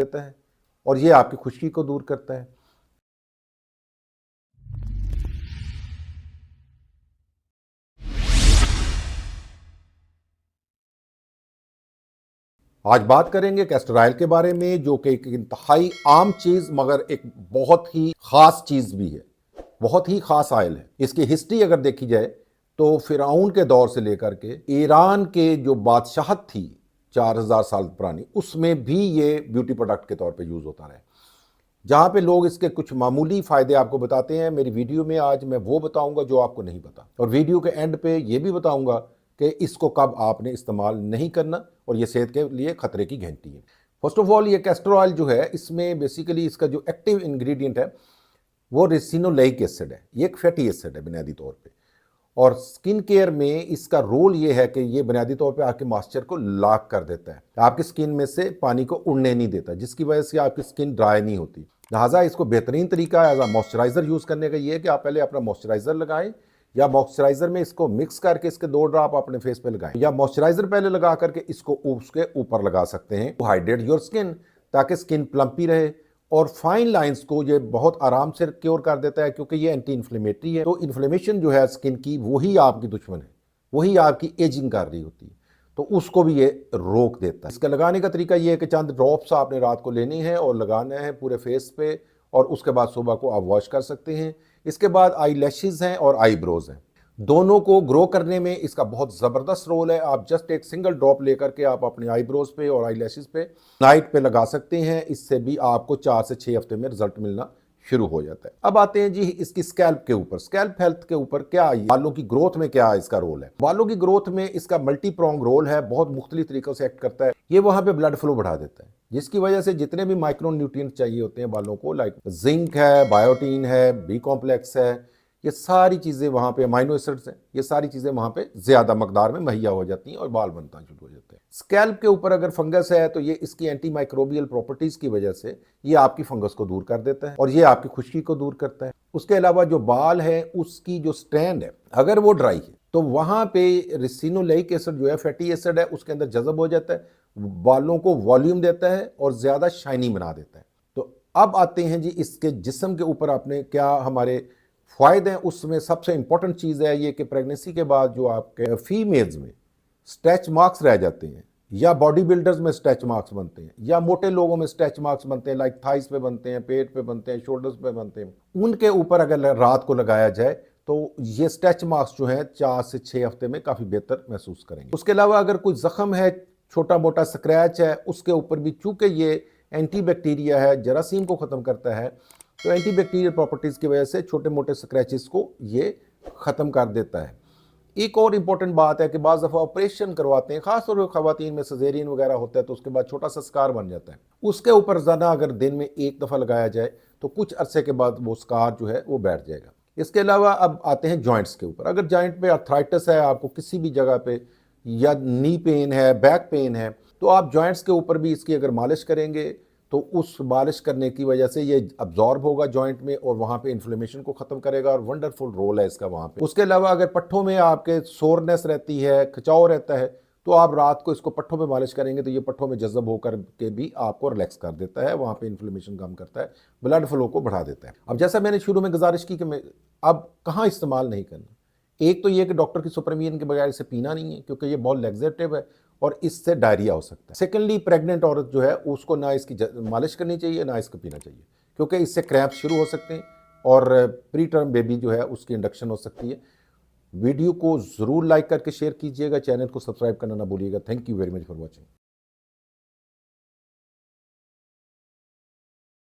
देता है और ये आपकी खुश्की को दूर करता है। आज बात करेंगे कैस्टर ऑयल के बारे में, जो कि एक इंतहाई आम चीज़ मगर एक बहुत ही ख़ास चीज़ भी है, बहुत ही ख़ास ऑयल है। इसकी हिस्ट्री अगर देखी जाए तो फ़िरऔन के दौर से लेकर के ईरान के जो बादशाहत थी 4000 साल पुरानी, उसमें भी ये ब्यूटी प्रोडक्ट के तौर पे यूज़ होता रहा। जहाँ पे लोग इसके कुछ मामूली फ़ायदे आपको बताते हैं, मेरी वीडियो में आज मैं वो बताऊंगा जो आपको नहीं पता, और वीडियो के एंड पे ये भी बताऊंगा कि इसको कब आपने इस्तेमाल नहीं करना और ये सेहत के लिए ख़तरे की घंटी है। फर्स्ट ऑफ ऑल, ये कैस्टर ऑयल जो है, इसमें बेसिकली इसका जो एक्टिव इंग्रेडिएंट है वो रेसिनोलेइक एसिड है। ये एक फैटी एसिड है बुनियादी तौर पर, और स्किन केयर में इसका रोल ये है कि ये बुनियादी तौर पे आपके मॉइस्चर को लॉक कर देता है, आपकी स्किन में से पानी को उड़ने नहीं देता, जिसकी वजह से आपकी स्किन ड्राई नहीं होती। लिहाजा इसको बेहतरीन तरीका एज आ मॉइस्चराइज़र यूज़ करने का ये है कि आप पहले अपना मॉइस्चराइज़र लगाएं, या मॉइस्चराइज़र में इसको मिक्स करके इसके 2 ड्रॉप अपने फेस पे लगाएं, या मॉइस्चराइज़र पहले लगा करके इसको उसके ऊपर लगा सकते हैं। हाइड्रेट योर स्किन, ताकि स्किन प्लम्पी रहे, और फाइन लाइंस को ये बहुत आराम से क्योर कर देता है, क्योंकि ये एंटी इन्फ्लेमेटरी है। तो इन्फ्लेमेशन जो है स्किन की, वही आपकी दुश्मन है, वही आपकी एजिंग कर रही होती है, तो उसको भी ये रोक देता है। इसका लगाने का तरीका ये है कि चंद ड्रॉप्स आपने रात को लेने हैं और लगाना है पूरे फेस पे, और उसके बाद सुबह को आप वॉश कर सकते हैं। इसके बाद आई लैशेज़ हैं और आईब्रोज हैं, दोनों को ग्रो करने में इसका बहुत ज़बरदस्त रोल है। आप जस्ट एक सिंगल ड्रॉप लेकर के आप अपने आईब्रोज पे और आई लैशेज़ पे नाइट पे लगा सकते हैं। इससे भी आपको 4 से 6 हफ्ते में रिजल्ट मिलना शुरू हो जाता है। अब आते हैं जी इसकी स्कैल्प के ऊपर, स्कैल्प हेल्थ के ऊपर क्या, बालों की ग्रोथ में क्या इसका रोल है। बालों की ग्रोथ में इसका मल्टी प्रोंग रोल है, बहुत मुख्तलिफ तरीकों से एक्ट करता है। ये वहाँ पे ब्लड फ्लो बढ़ा देता है, जिसकी वजह से जितने भी माइक्रो न्यूट्रिएंट चाहिए होते हैं बालों को, लाइक जिंक है, बायोटीन है, बी कॉम्प्लेक्स है, ये सारी चीज़ें वहाँ पे, अमाइनो एसिड्स हैं, ये सारी चीज़ें वहाँ पे ज़्यादा मकदार में मुहैया हो जाती हैं और बाल बनना शुरू हो जाते हैं। स्कैल्प के ऊपर अगर फंगस है तो ये इसकी एंटी माइक्रोबियल प्रॉपर्टीज़ की वजह से ये आपकी फंगस को दूर कर देता है और ये आपकी खुश्की को दूर करता है। उसके अलावा जो बाल है उसकी जो स्ट्रैंड है, अगर वो ड्राई है तो वहाँ पे रेसिनोलेइक एसिड जो है, फैटी एसिड है, उसके अंदर जज़ब हो जाता है, बालों को वॉल्यूम देता है और ज़्यादा शाइनी बना देता है। तो अब आते हैं जी इसके जिस्म के ऊपर आपने क्या हमारे फ़ायदे हैं। उसमें सबसे इंपॉर्टेंट चीज़ है ये कि प्रेगनेंसी के बाद जो आपके फीमेल्स में स्ट्रेच मार्क्स रह जाते हैं, या बॉडी बिल्डर्स में स्ट्रेच मार्क्स बनते हैं, या मोटे लोगों में स्ट्रेच मार्क्स बनते हैं, लाइक थाइस पे बनते हैं, पेट पे बनते हैं, शोल्डर्स पे बनते हैं, उनके ऊपर अगर रात को लगाया जाए तो ये स्ट्रेच मार्क्स जो हैं 4 से 6 हफ्ते में काफ़ी बेहतर महसूस करेंगे। उसके अलावा अगर कोई ज़ख्म है, छोटा मोटा स्क्रैच है, उसके ऊपर भी चूँकि ये एंटी बैक्टीरिया है, जरासीम को ख़त्म करता है, तो एंटी बैक्टीरियल प्रॉपर्टीज़ की वजह से छोटे मोटे स्क्रैचेस को ये ख़त्म कर देता है। एक और इम्पॉर्टेंट बात है कि बाज़ दफ़ा ऑपरेशन करवाते हैं, ख़ासतौर पर ख़वातीन में सिज़ेरियन वगैरह होता है, तो उसके बाद छोटा सा स्कार बन जाता है। उसके ऊपर ज़्यादा अगर दिन में एक दफ़ा लगाया जाए तो कुछ अरसे के बाद वो स्कार जो है वो बैठ जाएगा। इसके अलावा अब आते हैं जॉइंट्स के ऊपर। अगर जॉइंट पे आर्थराइटिस है आपको किसी भी जगह पे, या नी पेन है, बैक पेन है, तो आप जॉइंट्स के ऊपर भी इसकी अगर मालिश करेंगे तो उस मालिश करने की वजह से ये अब्जॉर्ब होगा जॉइंट में और वहाँ पे इन्फ्लेमेशन को ख़त्म करेगा, और वंडरफुल रोल है इसका वहाँ पे। उसके अलावा अगर पट्ठों में आपके सोरनेस रहती है, खिंचाव रहता है, तो आप रात को इसको पट्ठों पे मालिश करेंगे तो ये पट्ठों में जज़ब होकर के भी आपको रिलैक्स कर देता है, वहाँ पे इन्फ्लेमेशन कम करता है, ब्लड फ्लो को बढ़ा देता है। अब जैसा मैंने शुरू में गुजारिश की कि मैं अब कहाँ इस्तेमाल नहीं करना, एक तो ये कि डॉक्टर की सुपरविजन के बगैर इसे पीना नहीं है, क्योंकि ये बहुत लैक्सेटिव है और इससे डायरिया हो सकता है। सेकेंडली, प्रेग्नेंट औरत जो है उसको ना इसकी मालिश करनी चाहिए, ना इसको पीना चाहिए, क्योंकि इससे क्रैम्प शुरू हो सकते हैं और प्री टर्म बेबी जो है उसकी इंडक्शन हो सकती है। वीडियो को ज़रूर लाइक करके शेयर कीजिएगा, चैनल को सब्सक्राइब करना ना भूलिएगा। Thank you very much for watching.